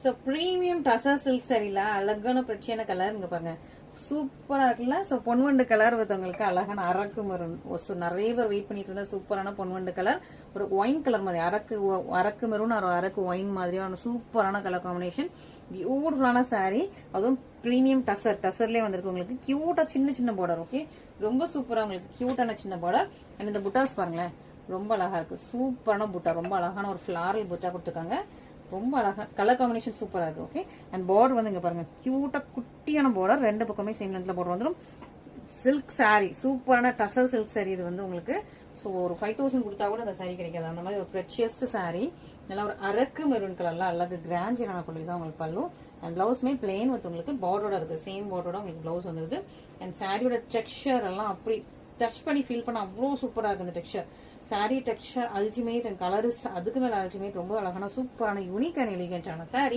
So premium tussar silk சரியில அழகான பிரச்சனை colour இங்க பாருங்க, சூப்பரா இருக்குல்ல. ஸோ பொன்வண்டு கலர் உங்களுக்கு அழகான அரக்கு மெரூன். நிறைய பேர் வெயிட் பண்ணிட்டு இருந்தா சூப்பரான பொன்வண்டு கலர், ஒரு ஒயின் கலர் மாதிரி அரக்கு மெரூன் ஒரு அரக்கு ஒயின் மாதிரியான சூப்பரான கலர் காம்பினேஷன். பியூட்டிஃபுல்லான சாரீ, அதுவும் பிரீமியம் டசர்லயே வந்திருக்கு உங்களுக்கு. கியூட்டா சின்ன சின்ன பார்டர். ஓகே, ரொம்ப சூப்பரா உங்களுக்கு கியூட்டான சின்ன பார்டர். அண்ட் இந்த புட்டாஸ் பாருங்களேன், ரொம்ப அழகா இருக்கு. சூப்பரான புட்டா, ரொம்ப அழகான ஒரு ஃபிளாரல் புட்டா கொடுத்துருக்காங்க. ரொம்ப அழகா கலர் காம்பினேஷன் சூப்பரா இருக்கு. ஓகே, அண்ட் பார்டர் வந்து இங்க பாருங்க, கியூட்டா குட்டியான பார்டர், ரெண்டு பக்கமே சேம் லென்த்ல பார்டர் வந்துடும். சில்க் சாரி, சூப்பரான டசர் சில்க் சாரி இது வந்து உங்களுக்கு. ஸோ ஒரு 5000 கொடுத்தா கூட அந்த சாரி கிடைக்காது, அந்த மாதிரி ஒரு ப்ரெஷியஸ்ட் சாரி. நல்லா ஒரு அரக்கு மெரூன் கலர்ல அழகு கிராண்டியரான கொள்ளி தான் உங்களுக்கு பல்லு. அண்ட் பிளவுஸ்மே பிளெயின் வந்து உங்களுக்கு பார்டரோட இருக்கு, சேம் பார்டரோட உங்களுக்கு பிளவுஸ் வந்துருது. அண்ட் சாரியோட டெக்ஸ்சர் எல்லாம் அப்படி டச் பண்ணி ஃபீல் பண்ண அவ்வளோ சூப்பரா இருக்கு இந்த texture. Sorry texture ultimate and colour அதுக்கு மேல அல்டிமேட். ரொம்ப அழகான சூப்பரான யூனிக் அண்ட் எலிகன்டான சாரி.